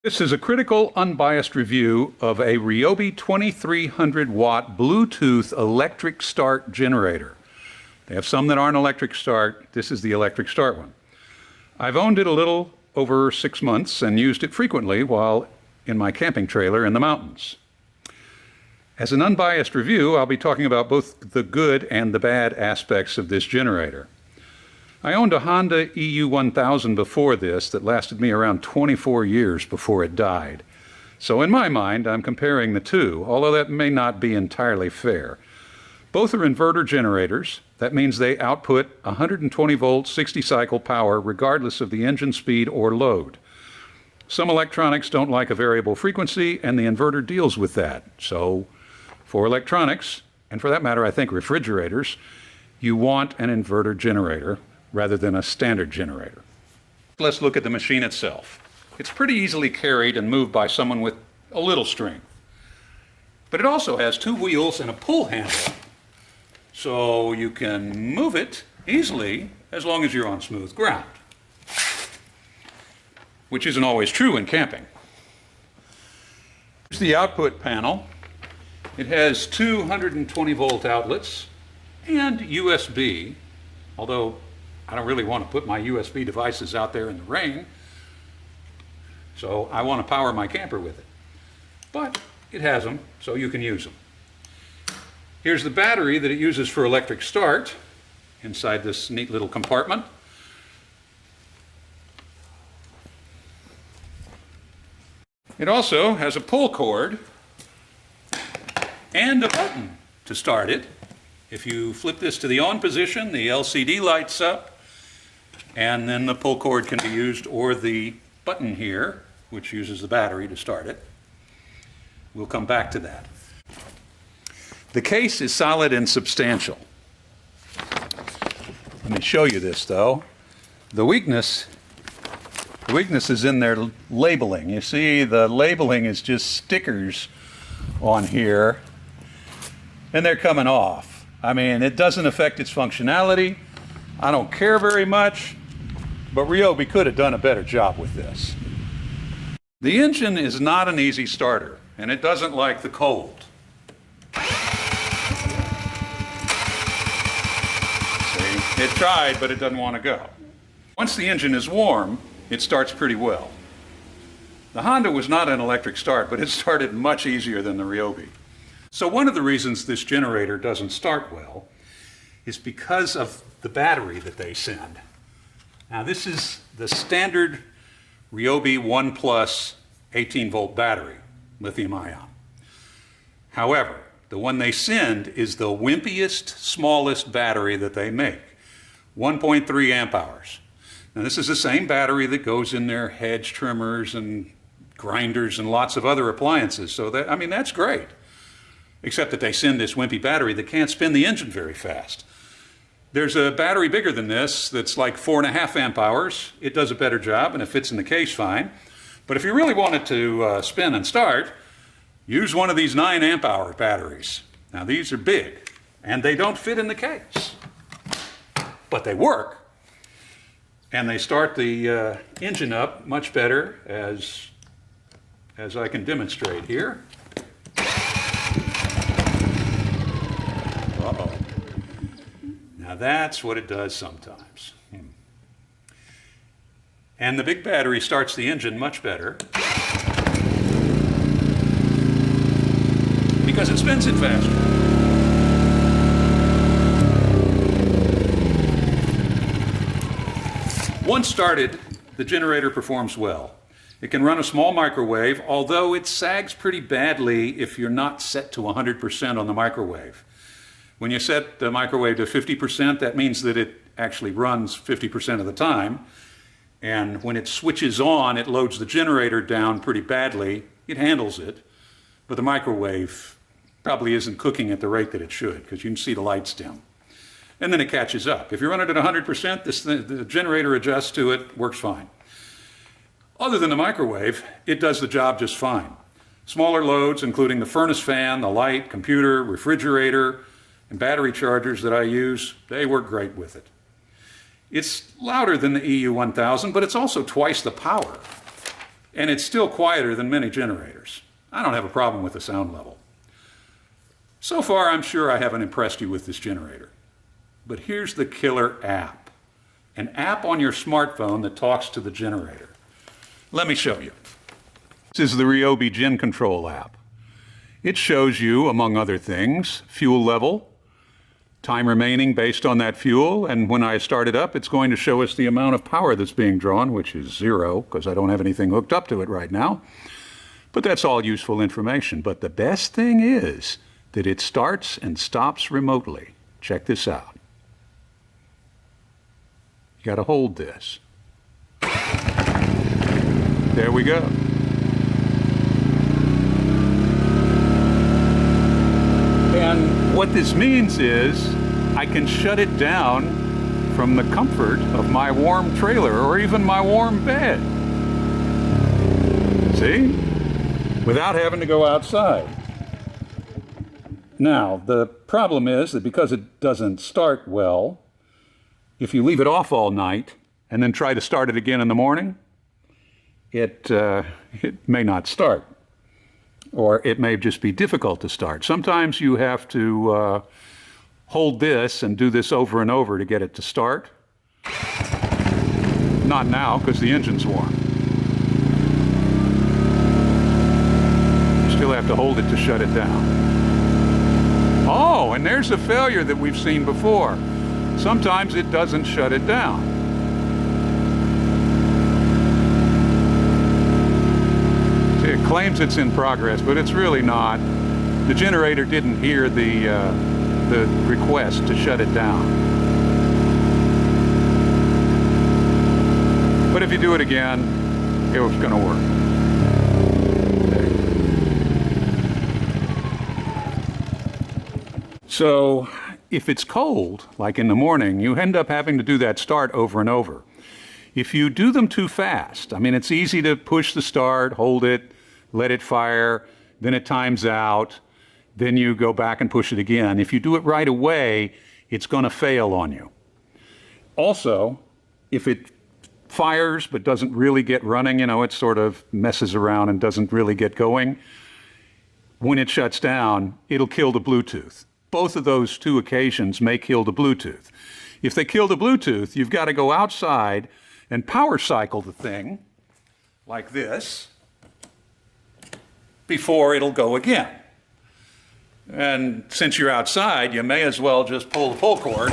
This is a critical, unbiased review of a Ryobi 2300 watt Bluetooth electric start generator. They have some that aren't electric start. This is the electric start one. I've owned it a little over 6 months and used it frequently while in my camping trailer in the mountains. As an unbiased review, I'll be talking about both the good and the bad aspects of this generator. I owned a Honda EU1000 before this that lasted me around 24 years before it died. So in my mind, I'm comparing the two, although that may not be entirely fair. Both are inverter generators. That means they output 120 volt, 60 cycle power regardless of the engine speed or load. Some electronics don't like a variable frequency, and the inverter deals with that. So for electronics, and for that matter, I think refrigerators, you want an inverter generator rather than a standard generator. Let's look at the machine itself. It's pretty easily carried and moved by someone with a little strength. But it also has 2 wheels and a pull handle, so you can move it easily as long as you're on smooth ground, which isn't always true in camping. Here's the output panel. It has 220 volt outlets and USB, although I don't really want to put my USB devices out there in the rain, so I want to power my camper with it. But it has them, so you can use them. Here's the battery that it uses for electric start inside this neat little compartment. It also has a pull cord and a button to start it. If you flip this to the on position, the LCD lights up, and then the pull cord can be used, or the button here, which uses the battery to start it. We'll come back to that. The case is solid and substantial. Let me show you this, though. The weakness is in their labeling. You see, the labeling is just stickers on here, and they're coming off. I mean, it doesn't affect its functionality. I don't care very much, but Ryobi could have done a better job with this. The engine is not an easy starter, and it doesn't like the cold. See, it tried, but it doesn't want to go. Once the engine is warm, it starts pretty well. The Honda was not an electric start, but it started much easier than the Ryobi. So one of the reasons this generator doesn't start well is because of the battery that they send. Now, this is the standard Ryobi 1 Plus 18 volt battery, lithium ion. However, the one they send is the wimpiest, smallest battery that they make, 1.3 amp hours. Now, this is the same battery that goes in their hedge trimmers and grinders and lots of other appliances. So that, I mean, that's great. Except that they send this wimpy battery that can't spin the engine very fast. There's a battery bigger than this that's like 4.5 amp hours. It does a better job and it fits in the case fine. But if you really want it to spin and start, use one of these 9 amp hour batteries. Now, these are big and they don't fit in the case, but they work. And they start the engine up much better, as I can demonstrate here. Uh-oh. Now that's what it does sometimes. And the big battery starts the engine much better because it spins it faster. Once started, the generator performs well. It can run a small microwave, although it sags pretty badly if you're not set to 100% on the microwave. When you set the microwave to 50%, that means that it actually runs 50% of the time. And when it switches on, it loads the generator down pretty badly. It handles it, but the microwave probably isn't cooking at the rate that it should, because you can see the lights dim. And then it catches up. If you run it at 100%, the generator adjusts to it, works fine. Other than the microwave, it does the job just fine. Smaller loads, including the furnace fan, the light, computer, refrigerator, and battery chargers that I use, they work great with it. It's louder than the EU1000, but it's also twice the power. And it's still quieter than many generators. I don't have a problem with the sound level. So far, I'm sure I haven't impressed you with this generator. But here's the killer app. An app on your smartphone that talks to the generator. Let me show you. This is the Ryobi Gen Control app. It shows you, among other things, fuel level, time remaining based on that fuel, and when I start it up, it's going to show us the amount of power that's being drawn, which is 0, because I don't have anything hooked up to it right now. But that's all useful information. But the best thing is that it starts and stops remotely. Check this out. You got to hold this. There we go. And what this means is I can shut it down from the comfort of my warm trailer or even my warm bed. See? Without having to go outside. Now, the problem is that because it doesn't start well, if you leave it off all night and then try to start it again in the morning, it may not start. Or it may just be difficult to start. Sometimes you have to hold this and do this over and over to get it to start. Not now, because the engine's warm. You still have to hold it to shut it down. Oh, and there's a failure that we've seen before. Sometimes it doesn't shut it down. See, it claims it's in progress, but it's really not. The generator didn't hear the request to shut it down. But if you do it again, it's going to work. So if it's cold, like in the morning, you end up having to do that start over and over. If you do them too fast, I mean, it's easy to push the start, hold it, let it fire, then it times out, then you go back and push it again. If you do it right away, it's going to fail on you. Also, if it fires but doesn't really get running, it sort of messes around and doesn't really get going, when it shuts down, it'll kill the Bluetooth. Both of those two occasions may kill the Bluetooth. If they kill the Bluetooth, you've got to go outside and power cycle the thing like this before it'll go again. And since you're outside, you may as well just pull the pull cord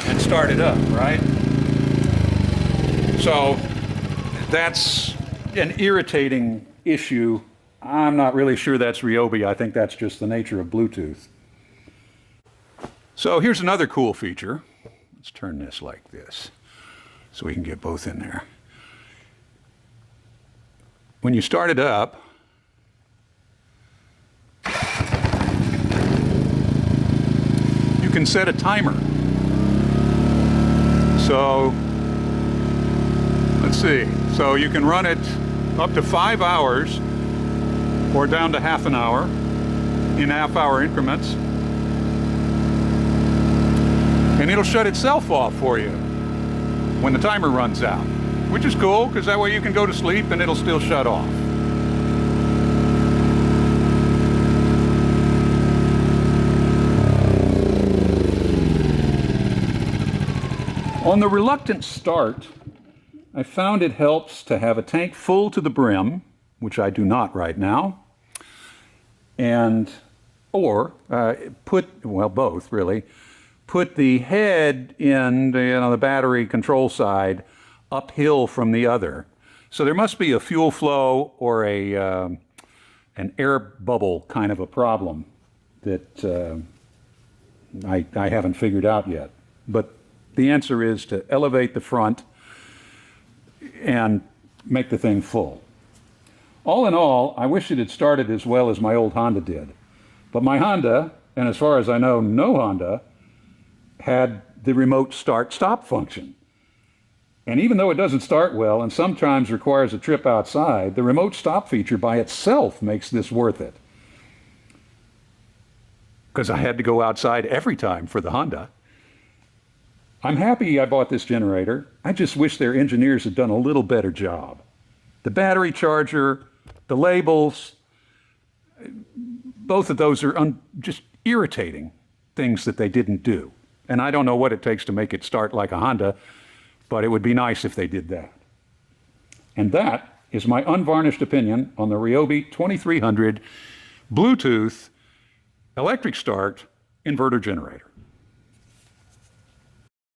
and start it up, right? So that's an irritating issue. I'm not really sure that's Ryobi. I think that's just the nature of Bluetooth. So here's another cool feature. Let's turn this like this so we can get both in there. When you start it up, you can set a timer. So let's see. So you can run it up to 5 hours or down to half an hour in half-hour increments. And it'll shut itself off for you when the timer runs out, which is cool because that way you can go to sleep and it'll still shut off. On the reluctant start, I found it helps to have a tank full to the brim, which I do not right now, or both really. Put the head in the battery control side uphill from the other. So there must be a fuel flow or an air bubble kind of a problem that I haven't figured out yet. But the answer is to elevate the front and make the thing full. All in all, I wish it had started as well as my old Honda did. But my Honda, and as far as I know, no Honda, had the remote start-stop function. And even though it doesn't start well and sometimes requires a trip outside, the remote stop feature by itself makes this worth it. Because I had to go outside every time for the Honda. I'm happy I bought this generator. I just wish their engineers had done a little better job. The battery charger, the labels, both of those are just irritating things that they didn't do. And I don't know what it takes to make it start like a Honda, but it would be nice if they did that. And that is my unvarnished opinion on the Ryobi 2300 Bluetooth electric start inverter generator.